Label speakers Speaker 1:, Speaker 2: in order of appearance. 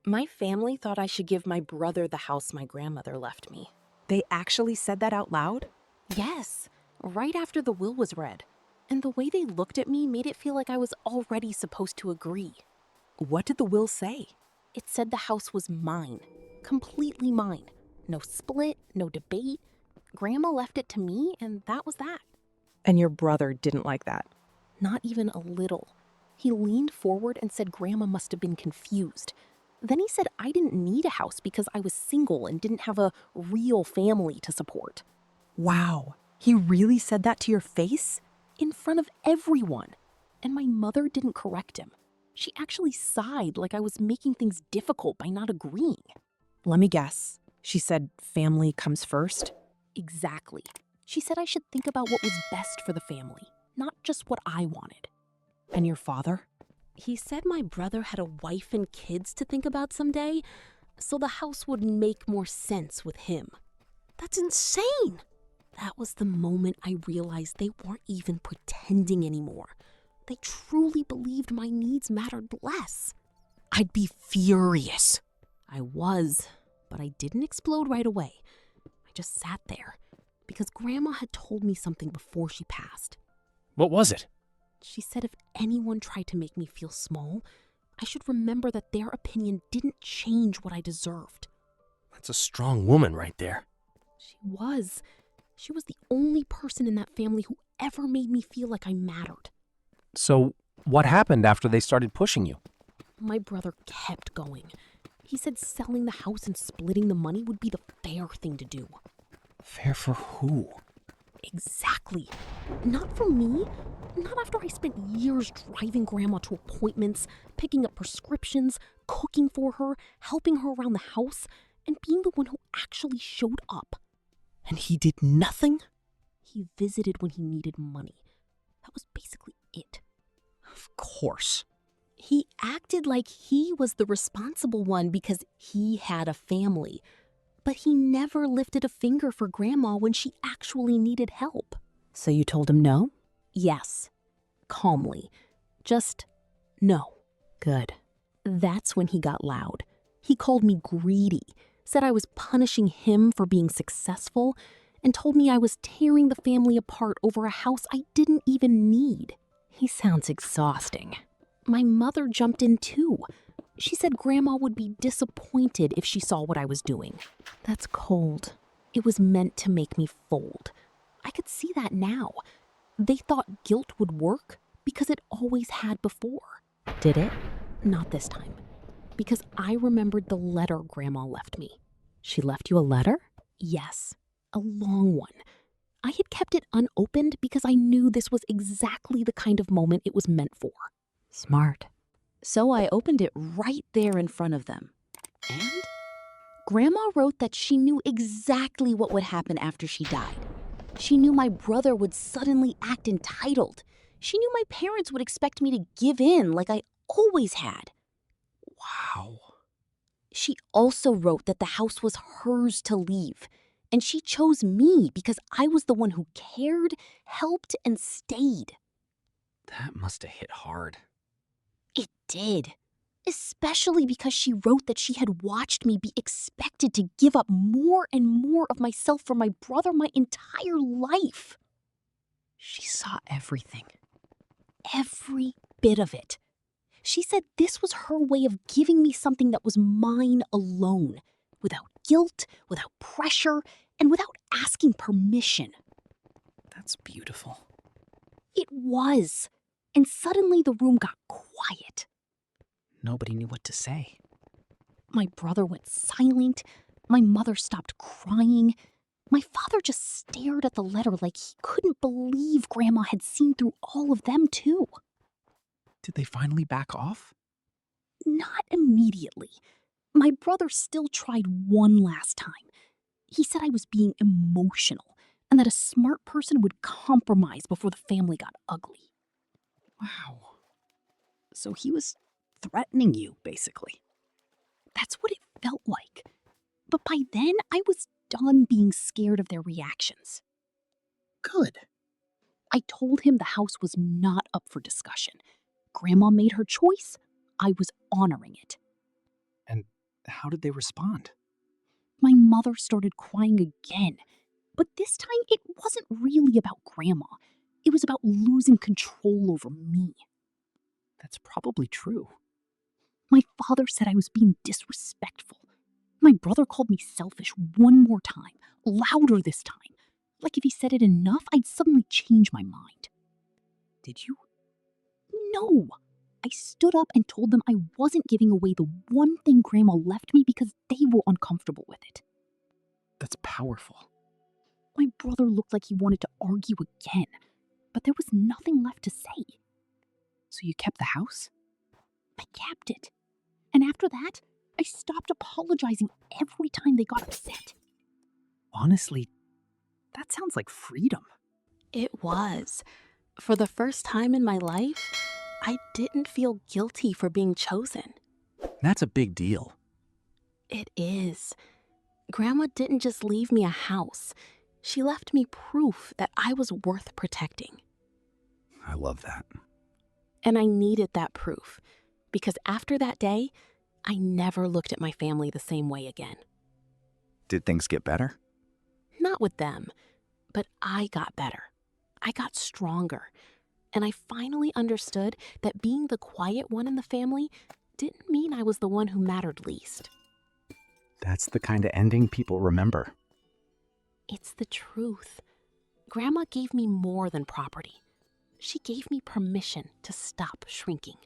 Speaker 1: My family thought I should give my brother the house my grandmother left me.
Speaker 2: They actually said that out loud?
Speaker 1: Yes, right after the will was read. And the way they looked at me made it feel like I was already supposed to agree.
Speaker 2: What did the will say?
Speaker 1: It said the house was mine, completely mine. No split, no debate. Grandma left it to me, and that was that.
Speaker 2: And your brother didn't like that.
Speaker 1: Not even a little. He leaned forward and said Grandma must have been confused. Then he said I didn't need a house because I was single and didn't have a real family to support.
Speaker 2: Wow, he really said that to your face?
Speaker 1: In front of everyone. And my mother didn't correct him. She actually sighed like I was making things difficult by not agreeing.
Speaker 2: Let me guess. She said family comes first?
Speaker 1: Exactly. She said I should think about what was best for the family, not just what I wanted.
Speaker 2: And your father?
Speaker 1: He said my brother had a wife and kids to think about someday, so the house would make more sense with him. That's insane! That was the moment I realized they weren't even pretending anymore. They truly believed my needs mattered less. I'd be furious. I was, but I didn't explode right away. I just sat there, because Grandma had told me something before she passed.
Speaker 3: What was it?
Speaker 1: She said if anyone tried to make me feel small, I should remember that their opinion didn't change what I deserved.
Speaker 3: That's a strong woman right there.
Speaker 1: She was. She was the only person in that family who ever made me feel like I mattered.
Speaker 3: So, what happened after they started pushing you?
Speaker 1: My brother kept going. He said selling the house and splitting the money would be the fair thing to do.
Speaker 3: Fair for who?
Speaker 1: Exactly. Not for me. Not after I spent years driving Grandma to appointments, picking up prescriptions, cooking for her, helping her around the house, and being the one who actually showed up.
Speaker 2: And he did nothing?
Speaker 1: He visited when he needed money. That was basically it.
Speaker 2: Of course.
Speaker 1: He acted like he was the responsible one because he had a family. But he never lifted a finger for Grandma when she actually needed help.
Speaker 2: So you told him no?
Speaker 1: Yes. Calmly. Just no.
Speaker 2: Good.
Speaker 1: That's when he got loud. He called me greedy, said I was punishing him for being successful, and told me I was tearing the family apart over a house I didn't even need.
Speaker 2: He sounds exhausting.
Speaker 1: My mother jumped in too. She said Grandma would be disappointed if she saw what I was doing.
Speaker 2: That's cold.
Speaker 1: It was meant to make me fold. I could see that now. They thought guilt would work because it always had before.
Speaker 2: Did it?
Speaker 1: Not this time. Because I remembered the letter Grandma left me.
Speaker 2: She left you a letter?
Speaker 1: Yes, a long one. I had kept it unopened because I knew this was exactly the kind of moment it was meant for.
Speaker 2: Smart.
Speaker 4: So I opened it right there in front of them. And Grandma wrote that she knew exactly what would happen after she died. She knew my brother would suddenly act entitled. She knew my parents would expect me to give in like I always had.
Speaker 3: Wow.
Speaker 4: She also wrote that the house was hers to leave, and she chose me because I was the one who cared, helped, and stayed.
Speaker 3: That must have hit hard.
Speaker 4: It did. Especially because she wrote that she had watched me be expected to give up more and more of myself for my brother my entire life.
Speaker 2: She saw everything.
Speaker 4: Every bit of it. She said this was her way of giving me something that was mine alone, without guilt, without pressure, and without asking permission.
Speaker 2: That's beautiful.
Speaker 4: It was. And suddenly the room got quiet.
Speaker 2: Nobody knew what to say.
Speaker 4: My brother went silent. My mother stopped crying. My father just stared at the letter like he couldn't believe Grandma had seen through all of them too.
Speaker 2: Did they finally back off?
Speaker 4: Not immediately. My brother still tried one last time. He said I was being emotional and that a smart person would compromise before the family got ugly.
Speaker 2: Wow. So he was threatening you, basically.
Speaker 4: That's what it felt like. But by then, I was done being scared of their reactions.
Speaker 2: Good.
Speaker 4: I told him the house was not up for discussion. Grandma made her choice. I was honoring it.
Speaker 3: And
Speaker 5: How did they respond?
Speaker 4: My mother started crying again. But this time, it wasn't really about Grandma. It was about losing control over me.
Speaker 5: That's probably true.
Speaker 4: My father said I was being disrespectful. My brother called me selfish one more time, louder this time. Like if he said it enough, I'd suddenly change my mind.
Speaker 5: Did you?
Speaker 4: No! I stood up and told them I wasn't giving away the one thing Grandma left me because they were uncomfortable with it.
Speaker 5: That's powerful.
Speaker 4: My brother looked like he wanted to argue again, but there was nothing left to say.
Speaker 5: So you kept the house?
Speaker 4: I kept it. And after that, I stopped apologizing every time they got upset.
Speaker 5: Honestly, that sounds like freedom.
Speaker 1: It was. For the first time in my life, I didn't feel guilty for being chosen.
Speaker 5: That's a big deal.
Speaker 1: It is. Grandma didn't just leave me a house. She left me proof that I was worth protecting.
Speaker 5: I love that.
Speaker 1: And I needed that proof because after that day, I never looked at my family the same way again.
Speaker 5: Did things get better?
Speaker 1: Not with them, but I got better. I got stronger. And I finally understood that being the quiet one in the family didn't mean I was the one who mattered least.
Speaker 5: That's the kind of ending people remember.
Speaker 1: It's the truth. Grandma gave me more than property. She gave me permission to stop shrinking.